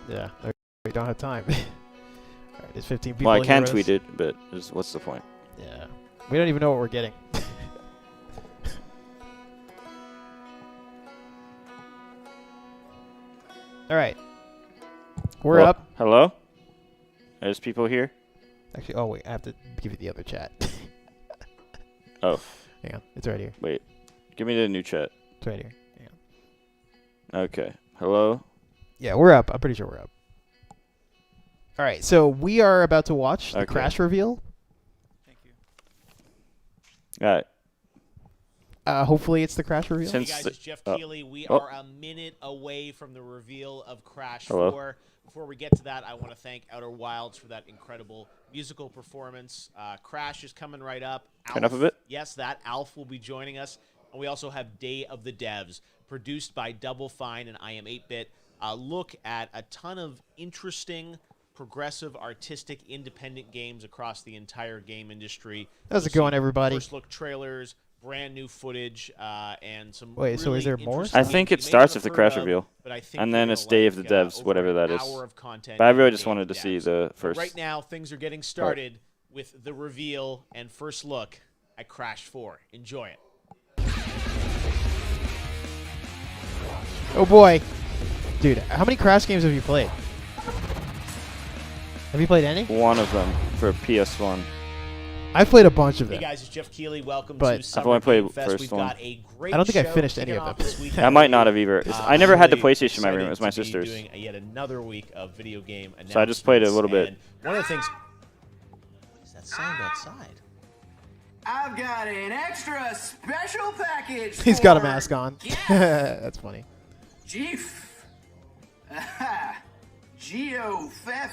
Yeah, we don't have time. All right, there's 15 people. Well, I can here tweet it, but what's the point? Yeah, we don't even know what we're getting. All right, we're up. Hello? There's people here? Actually, oh wait, I have to give you the other chat. Oh. Hang on, it's right here. Wait. Give me the new chat. It's right here. Hang on. Okay. Hello? Yeah, we're up. I'm pretty sure we're up. All right, so we are about to watch the Crash reveal. Thank you. All right. Hopefully it's the Crash reveal. Hey guys, it's Jeff Keighley. We are a minute away from the reveal of Crash 4. Before we get to that, I want to thank Outer Wilds for that incredible musical performance. Crash is coming right up. Enough of it? Yes, that Alf will be joining us. And we also have Day of the Devs, produced by Double Fine and I Am 8-Bit. Look at a ton of interesting, progressive, artistic, independent games across the entire game industry. How's it going, everybody? First look trailers, brand new footage, and some. Wait, so is there more? I think it starts with the Crash reveal, and then it's Day of the Devs, whatever that is. But I really just wanted to see the first. Right now, things are getting started with the reveal and first look at Crash 4. Enjoy it. Oh boy, dude, how many Crash games have you played? Have you played any? One of them for PS1. I've played a bunch of them. Hey guys, it's Jeff Keighley. Welcome but to Summer I've only played Game Fest. first We've one. got a great I don't think I show finished any kicking of off them. this weekend. I might not have either. I never had the PlayStation in my room. It was my excited to be sister's. Doing yet another week of video game So I just played it a little bit. And one of the things. What is that sound outside? I've got an extra special package. He's got a mask on. That's funny. Jeef. Geo, Fef,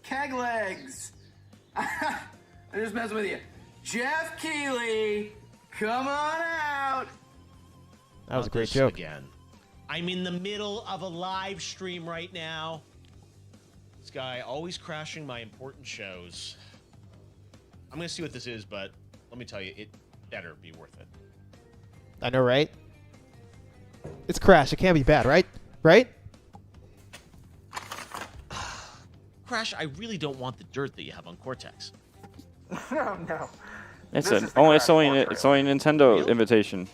Keg Legs. I'm just messing with you. Jeff Keighley, come on out. That was a great joke. Again. I'm in the middle of a live stream right now. This guy always crashing my important shows. I'm going to see what this is, but let me tell you, it better be worth it. I know, right? It's Crash. It can't be bad, right? Right? Crash, I really don't want the dirt that you have on Cortex. Oh, no. It's only a Nintendo invitation.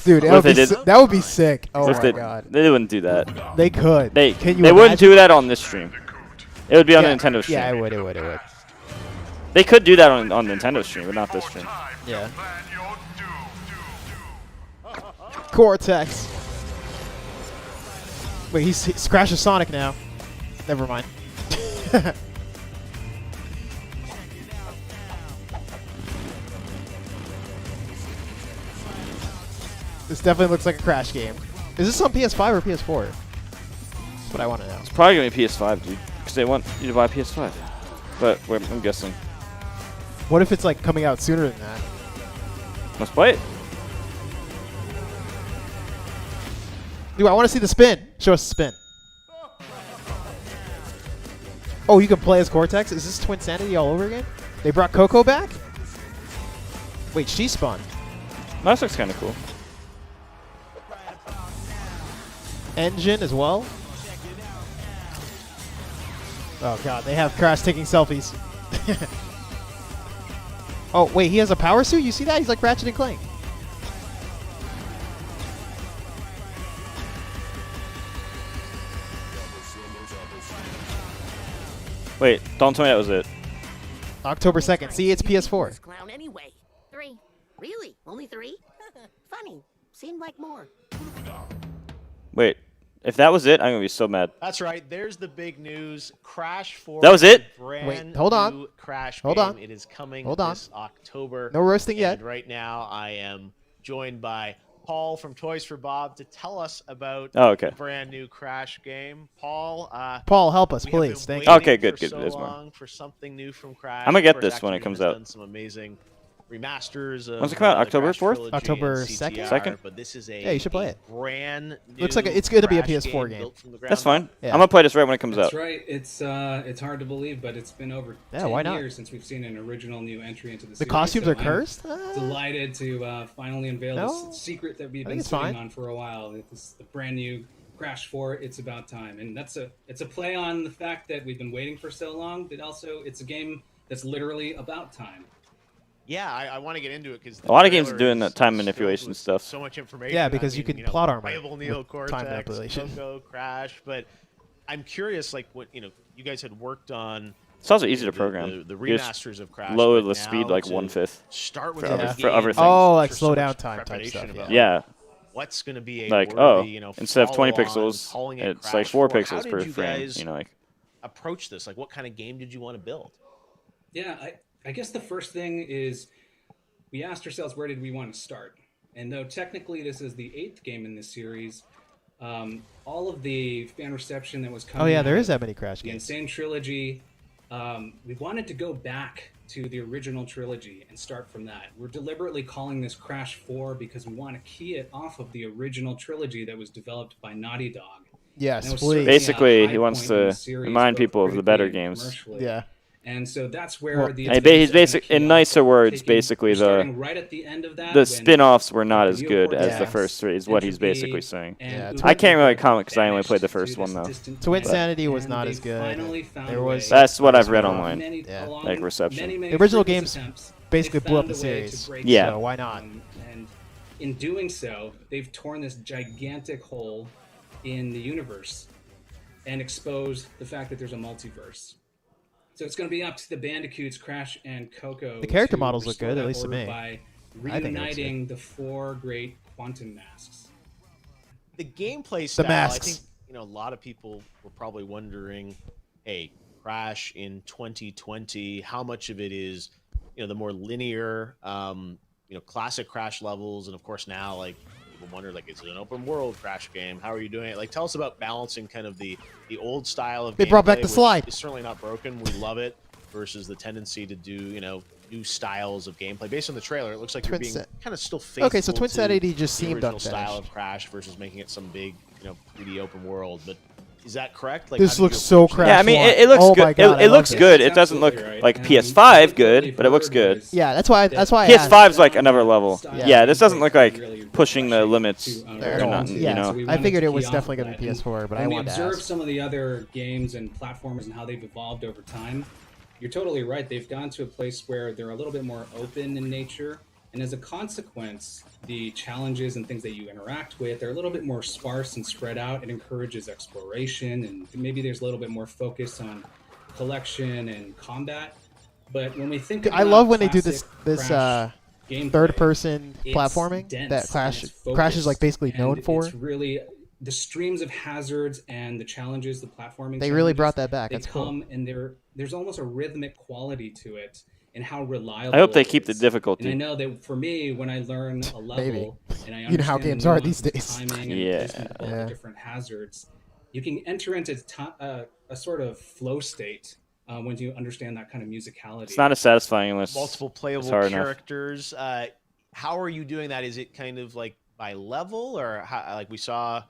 Dude, that would be sick. Oh my god. They wouldn't do that. They could. They Can wouldn't do that on this stream. It would be on the Nintendo stream. Yeah, it would. It would. They could do that on Nintendo stream, but not this stream. Yeah. Cortex. Wait, he's Crash's Sonic now. Never mind. This definitely looks like a Crash game. Is this on PS5 or PS4? That's what I want to know. It's probably going to be PS5, dude, because they want you to buy PS5. But I'm guessing. What if it's like coming out sooner than that? Let's play it. Dude, I want to see the spin. Show us the spin. Oh, you can play as Cortex? Is this Twin Sanity all over again? They brought Coco back? Wait, she spun. That looks kind of cool. Engine as well? Oh god, they have Crash taking selfies. Oh, wait, he has a power suit? You see that? He's like Ratchet and Clank. Wait, don't tell me that was it. October 2nd. See, it's PS4. Clown anyway. 3. Really? Only 3? Funny. Seemed like more. Wait, if that was it, I'm going to be so mad. That's right. There's the big news. Crash 4. That was it? Brand hold on. new Crash Hold game. on. It is coming Hold on. this October. No roasting yet. And right now, I am joined by Paul from Toys for Bob to tell us about the brand new Crash game. Paul, help us, please. Thank you. Okay, good. So There's more. long for something new from Crash. I'm gonna get this when it comes out. Done some amazing remasters. When's it come out? October 4th? October 2nd? 2nd? But this is a Yeah, you should play it. Brand new Looks like it's going to be a Crash PS4 game. built from the ground That's fine. up. Yeah. I'm going to play this right when it comes That's out. right. It's hard to believe, but it's been over why 10 not? years since we've seen an original new entry into the series. The costumes so are cursed? I'm delighted to finally unveil No, this secret that we've I think been it's sitting fine. on for a while. It's the brand new Crash 4, It's About Time. And it's a play on the fact that we've been waiting for so long, but also it's a game that's literally about time. Yeah, I want to get into it because a lot of games are doing that time manipulation stuff. So much information. Yeah, because you can plot armor playable with Neocortex, time manipulation. Coco, Crash. But I'm curious, like what you guys had worked on. It's also easy to program. The remasters of Crash. Lower the speed like 1/5. Start with for other things. Oh, like slow down time type stuff. Yeah. What's going to be a like worthy, instead of 20 pixels, calling it it's Crash like 4 4. pixels per frame. Like approach this. Like, what kind of game did you want to build? Yeah, I guess the first thing is we asked ourselves, where did we want to start? And though technically this is the 8th game in this series, all of the fan reception that was coming. Oh yeah, there is that many Crash the games. Insane Trilogy. We wanted to go back to the original trilogy and start from that. We're deliberately calling this Crash 4 because we want to key it off of the original trilogy that was developed by Naughty Dog. Yes, please. Basically, he wants to remind people of the better games. Yeah. And so that's where he's basically, in nicer words, basically right at the end of that, the spin-offs were not as good as the first 3. Is what he's basically saying. Yeah, I can't really comment because I only played the first one though. Twinsanity was not as good. There was. That's what I've read online. Yeah. Like reception. The original games basically blew up the series. Yeah. So why not? And in doing so, they've torn this gigantic hole in the universe and exposed the fact that there's a multiverse. So it's going to be up to the Bandicoots, Crash, and Coco. The character models look good, at least to me. By reuniting the 4 great quantum masks. The gameplay style, masks. I think a lot of people were probably wondering, hey, Crash in 2020, how much of it is the more linear, classic Crash levels, and of course now like people wonder like, is it an open world Crash game? How are you doing it? Like, tell us about balancing kind of the old style of They brought back the slide. It's certainly not broken. We love it. Versus the tendency to do new styles of gameplay. Based on the trailer, it looks like you're being kind of still faithful. Okay, so Twinsanity just the seemed original unfinished. style of Crash versus making it some big 3D open world. But is that correct? Like, this looks so Crash. Yeah, I mean, it looks good. It looks good. It doesn't look like PS5 good, but it looks good. Yeah, that's why. PS5's like another level. Yeah, this doesn't look like pushing the limits or nothing. Yeah, I figured it was definitely going to be PS4, but I wanted to ask. When we observe some of the other games and platformers and how they've evolved over time, you're totally right. They've gone to a place where they're a little bit more open in nature, and as a consequence, the challenges and things that you interact with are a little bit more sparse and spread out. It encourages exploration, and maybe there's a little bit more focus on collection and combat. But when we think about I love when they do this gameplay, third-person platforming that Crash is like basically known for. It's really the streams of hazards and the challenges, the platforming. They really brought that back. That's cool. And there's almost a rhythmic quality to it, and how reliable. I hope they keep the difficulty. And I know that for me, when I learn a level, and I you know how games are these days. Timing and all the different hazards, you can enter into a sort of flow state. When you understand that kind of musicality. It's not as satisfying unless multiple playable characters. How are you doing that? Is it kind of like by level, or like we saw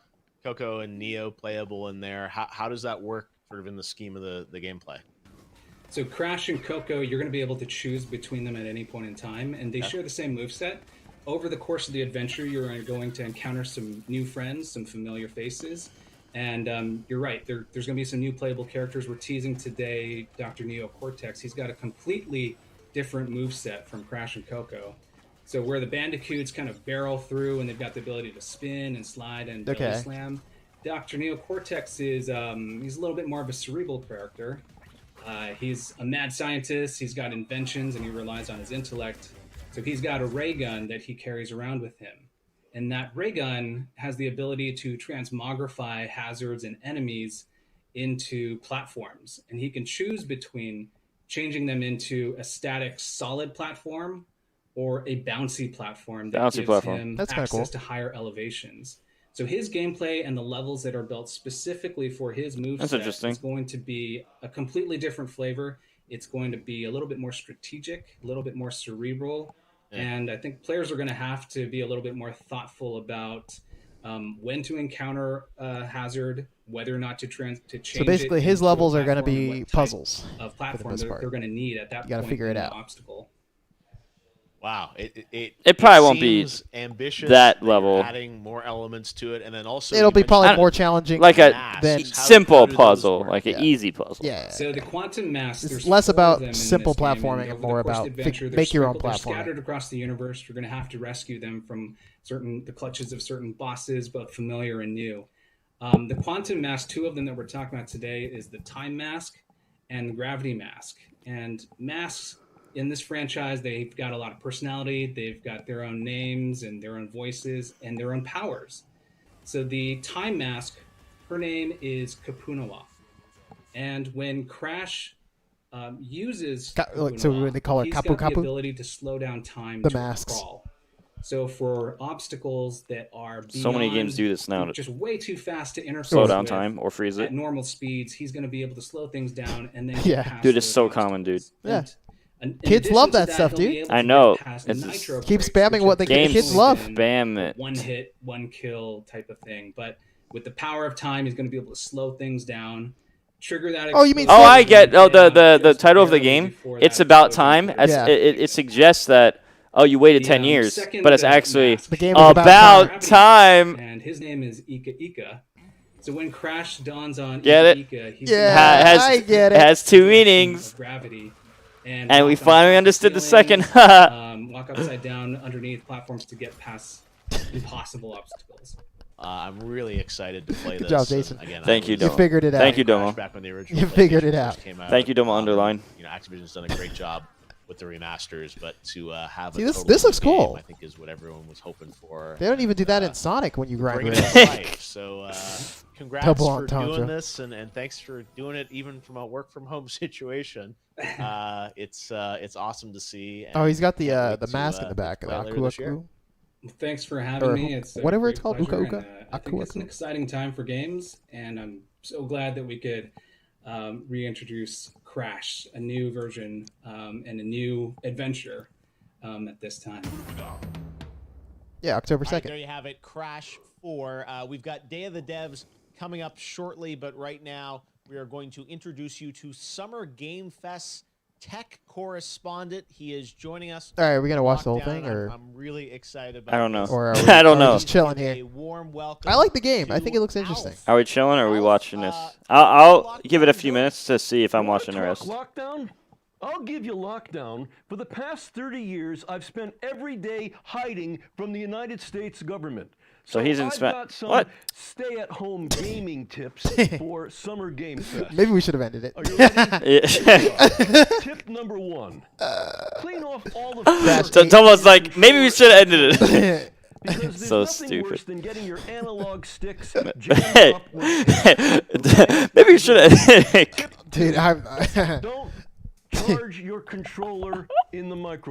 Coco and Neo playable in there? How does that work sort of in the scheme of the gameplay? So Crash and Coco, you're going to be able to choose between them at any point in time, and they share the same moveset. Over the course of the adventure, you're going to encounter some new friends, some familiar faces. And you're right, there's going to be some new playable characters. We're teasing today Dr. Neo Cortex. He's got a completely different moveset from Crash and Coco. So where the Bandicoots kind of barrel through and they've got the ability to spin and slide and belly slam, Dr. Neo Cortex is he's a little bit more of a cerebral character. He's a mad scientist. He's got inventions and he relies on his intellect. So he's got a ray gun that he carries around with him. And that ray gun has the ability to transmogrify hazards and enemies into platforms. And he can choose between changing them into a static solid platform or a bouncy platform that gives him access to higher elevations. So his gameplay and the levels that are built specifically for his moveset is going to be a completely different flavor. It's going to be a little bit more strategic, a little bit more cerebral. And I think players are going to have to be a little bit more thoughtful about when to encounter a hazard, whether or not to change. So basically, his levels are going to be puzzles of platform they're going to need at that point. You got to figure it out. Obstacle. Wow, It probably won't be seems ambitious. that You're level. adding more elements to it, and then also It'll you be probably mentioned more challenging. Like a than How simple do those puzzle, work? like an Yeah. easy puzzle. yeah. So the quantum masks. It's There's less 4 of about them in simple this game, platforming and over the more course of about the adventure, they're make your own sprinkled- They're platforming. scattered across the universe. You're going to have to rescue them from the clutches of certain bosses, both familiar and new. The quantum mask, 2 of them that we're talking about today, is the time mask and the gravity mask. And masks in this franchise, they've got a lot of personality. They've got their own names and their own voices and their own powers. So the time mask, her name is Kapunawa. And when Crash uses So Kapunawa, they call her he's Kapu got the Kapu? ability to slow down time The to masks. crawl. So for obstacles that are So many beyond- games do this now. just way too fast to interface Slow down with time or freeze it. at normal speeds, he's going to be able to slow things down and then Yeah. get past Dude, it's those so common, dude. obstacles. Yeah. And in Kids addition love to that stuff, he'll be dude. able to I get know. past It's nitro Keep breaks, spamming which what have the Games kids love. been spam it. One hit, one kill type of thing. But with the power of time, he's going to be able to slow things down. Trigger that. Oh, you mean Oh, Slow- I get. Oh, the just title of the barely game. before It's that about explosion. time. As Yeah. it suggests that. Oh, you waited The, 10 years, second but it's mask, actually The game is about time. And his name is Ika Ika. So when Crash dawns on Get Ika Ika, he's Yeah, gonna has I get it. has 2 of meanings, gravity. and walk we on finally top understood the ceilings, second. walk upside down underneath platforms to get past impossible obstacles. I'm really excited to play Good this. job, And Jason. Again, Thank I you, was You Domo. figured it out. Thank you, Domo. back when the original You figured PlayStation it out. first came out. Thank you, Domo. Underline. You know, Activision's done a great job with the remasters, but to have See, a this- totally this new looks cool. game, I think is what everyone was hoping for. They don't even do that in Sonic when you grind Bring it rails. to life. So congrats Double for entendre. doing this, and thanks for doing it even from a work from home situation. It's awesome to see. Oh, he's got the can't wait mask to, in the back. play it later this year. Aku. Thanks for having Or me. It's a whatever great it's called, pleasure, Uka and, Uka? I think it's an Aku. exciting time for games, and I'm so glad that we could reintroduce Crash, a new version and a new adventure at this time. Yeah, October All right, 2nd. there you have it, Crash 4. We've got Day of the Devs coming up shortly, but right now we are going to introduce you to Summer Game Fest tech correspondent. He is joining us. All right, we're gonna watch the whole Lockdown. thing, or I'm really excited about I don't know. this. or are we, I don't are we know. just chilling A here? warm welcome. I like the game. I to think it looks interesting. Alf. Are we chilling or are we Alf, watching this? I'll I'll give it a few minutes to see if I'm watching the rest. Lockdown? I'll give you lockdown. For the past 30 years, I've spent every day hiding from the United States government. So he's in I've Sma- got some what? stay-at-home gaming tips for Summer Game Fest. Maybe we should have ended it. Are you ready? Yeah. Tip number 1. Clean off all the Crash So it's almost like maybe we should have ended it. because there's So nothing stupid. worse than getting your analog sticks Hey, jammed up with maybe we should have. Dude, I'm. Don't charge your controller in the microwave.